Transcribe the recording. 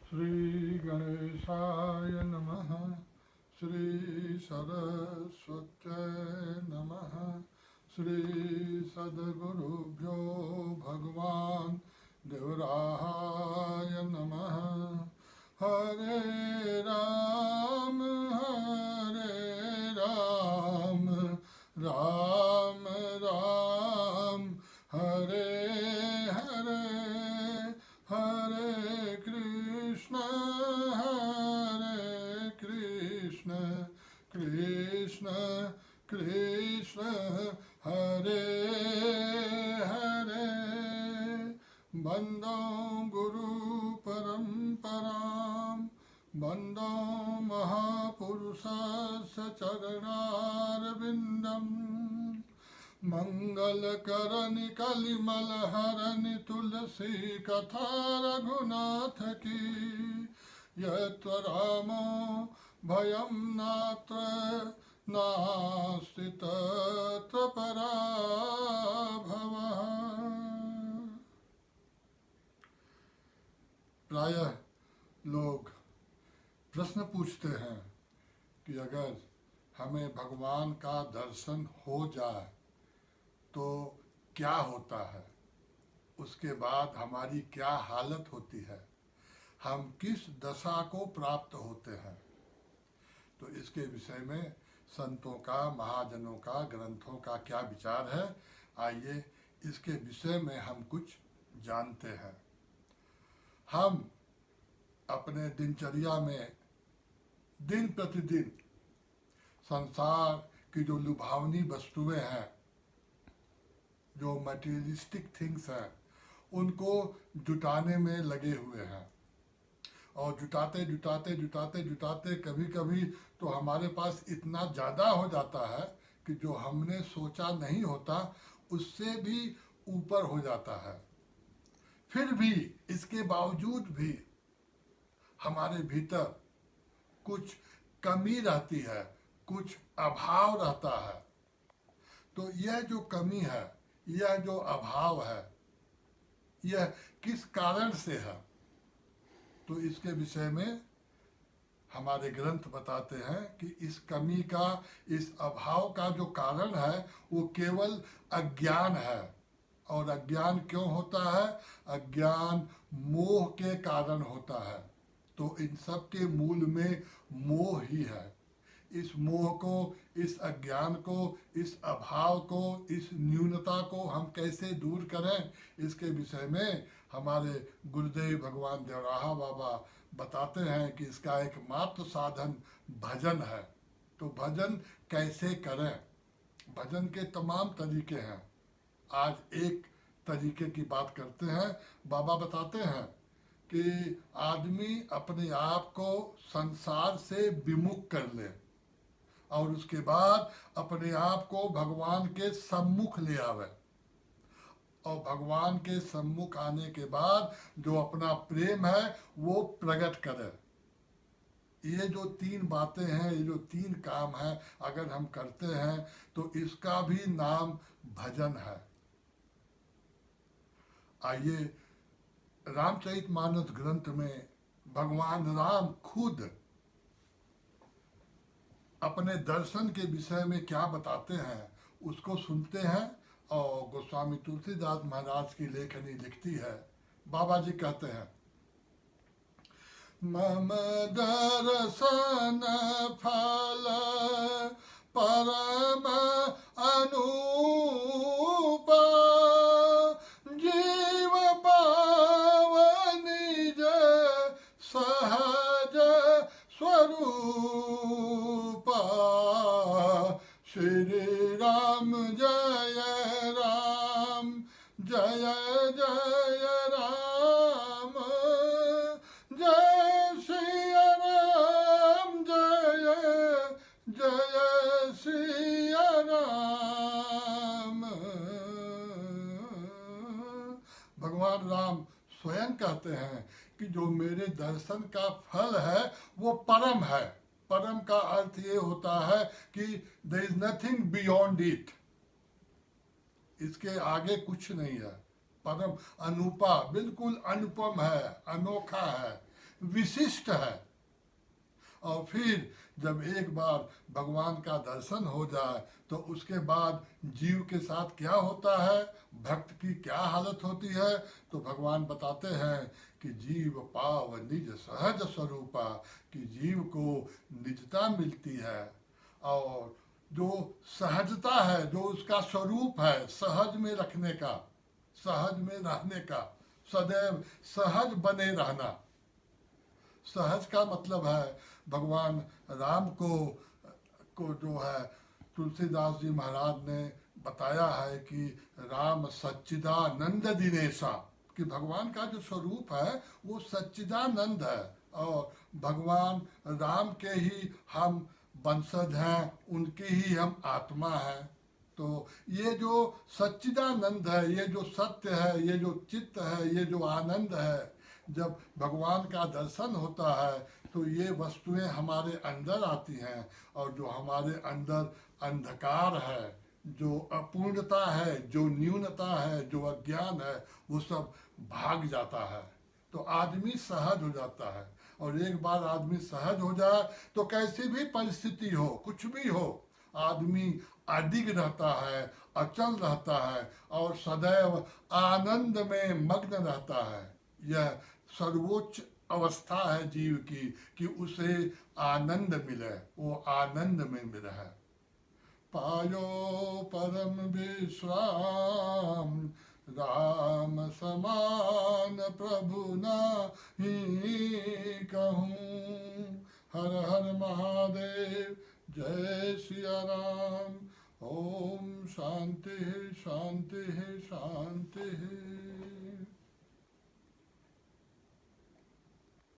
श्री गणेशाय नमः। श्री सरस्वत्यै नमः। श्री सद्गुरुभ्यो भगवान् देवराहाय नमः। हरे राम राम राम हरे हरे, हरे कृष्ण कृष्ण कृष्ण हरे हरे। वन्दो गुरु परम्परां, वन्दो महापुरुषस्य चरणारविन्दम्। मंगलकरनि कलिमलहरनि तुलसी कथा रघुनाथ की। यत्र रामो भयं नात्र नास्ति तत्र पराभवः। प्रायः लोग प्रश्न पूछते हैं कि अगर हमें भगवान का दर्शन हो जाए तो क्या होता है, उसके बाद हमारी क्या हालत होती है, हम किस दशा को प्राप्त होते हैं। तो इसके विषय में संतों का, महाजनों का, ग्रंथों का क्या विचार है, आइए इसके विषय में हम कुछ जानते हैं। हम अपने दिनचर्या में दिन प्रतिदिन संसार की जो लुभावनी वस्तुएं हैं, जो मटेरियलिस्टिक थिंग्स हैं, उनको जुटाने में लगे हुए हैं। और जुटाते जुटाते जुटाते जुटाते कभी कभी तो हमारे पास इतना ज़्यादा हो जाता है कि जो हमने सोचा नहीं होता उससे भी ऊपर हो जाता है। फिर भी इसके बावजूद भी हमारे भीतर कुछ कमी रहती है, कुछ अभाव रहता है। तो यह जो कमी है, यह जो अभाव है, यह किस कारण से है, तो इसके विषय में हमारे ग्रंथ बताते हैं कि इस कमी का, इस अभाव का जो कारण है वो केवल अज्ञान है। और अज्ञान क्यों होता है? अज्ञान मोह के कारण होता है। तो इन सब के मूल में मोह ही है। इस मोह को, इस अज्ञान को, इस अभाव को, इस न्यूनता को हम कैसे दूर करें, इसके विषय में हमारे गुरुदेव भगवान देवराहा बाबा बताते हैं कि इसका एकमात्र साधन भजन है। तो भजन कैसे करें? भजन के तमाम तरीके हैं। आज एक तरीके की बात करते हैं। बाबा बताते हैं कि आदमी अपने आप को संसार से विमुख कर ले और उसके बाद अपने आप को भगवान के सम्मुख ले आवे। और भगवान के सम्मुख आने के बाद जो अपना प्रेम है वो प्रकट करे। ये जो तीन बातें हैं, ये जो तीन काम हैं, अगर हम करते हैं तो इसका भी नाम भजन है। आइए रामचरितमानस ग्रंथ में भगवान राम खुद अपने दर्शन के विषय में क्या बताते हैं उसको सुनते हैं। और गोस्वामी तुलसीदास महाराज की लेखनी लिखती है। बाबा जी कहते हैं, मम दर्शन फल परम अनूप, जीव पाव निज सहज स्वरूप। श्री राम जय राम, जय जय राम, जय श्री राम, जय जय श्री राम। भगवान राम स्वयं कहते हैं कि जो मेरे दर्शन का फल है वो परम है। परम का अर्थ ये होता है कि there is nothing beyond it, इसके आगे कुछ नहीं है। परम अनुपा, बिल्कुल अनुपम है, अनोखा है। विशिष्ट है। और फिर जब एक बार भगवान का दर्शन हो जाए तो उसके बाद जीव के साथ क्या होता है, भक्त की क्या हालत होती है, तो भगवान बताते हैं कि जीव पाव निज सहज स्वरूपा, कि जीव को निजता मिलती है। और जो सहजता है, जो उसका स्वरूप है, सहज में रखने का, सहज में रहने का, सदैव सहज बने रहना। सहज का मतलब है भगवान राम को जो है तुलसीदास जी महाराज ने बताया है कि राम सच्चिदानंद दिनेशा, कि भगवान का जो स्वरूप है वो सच्चिदानंद है। और भगवान राम के ही हम वंशज हैं, उनके ही हम आत्मा हैं। तो ये जो सच्चिदानंद है, ये जो सत्य है, ये जो चित्त है, ये जो आनंद है, जब भगवान का दर्शन होता है तो ये वस्तुएं हमारे अंदर आती हैं। और जो हमारे अंदर अंधकार है, जो अपूर्णता है, जो न्यूनता है, जो अज्ञान है, वो सब भाग जाता है। तो आदमी सहज हो जाता है। और एक बार आदमी सहज हो जाए तो कैसी भी परिस्थिति हो, कुछ भी हो, आदमी अडिग रहता है, अचल रहता है और सदैव आनंद में मग्न रहता है। यह सर्वोच्च अवस्था है जीव की, कि उसे आनंद मिले, वो आनंद में रहे। पायो परम विश्राम, राम समान प्रभु नहीं कहूँ। हर हर महादेव, जय सिया राम। ओम शांति शांति शांति।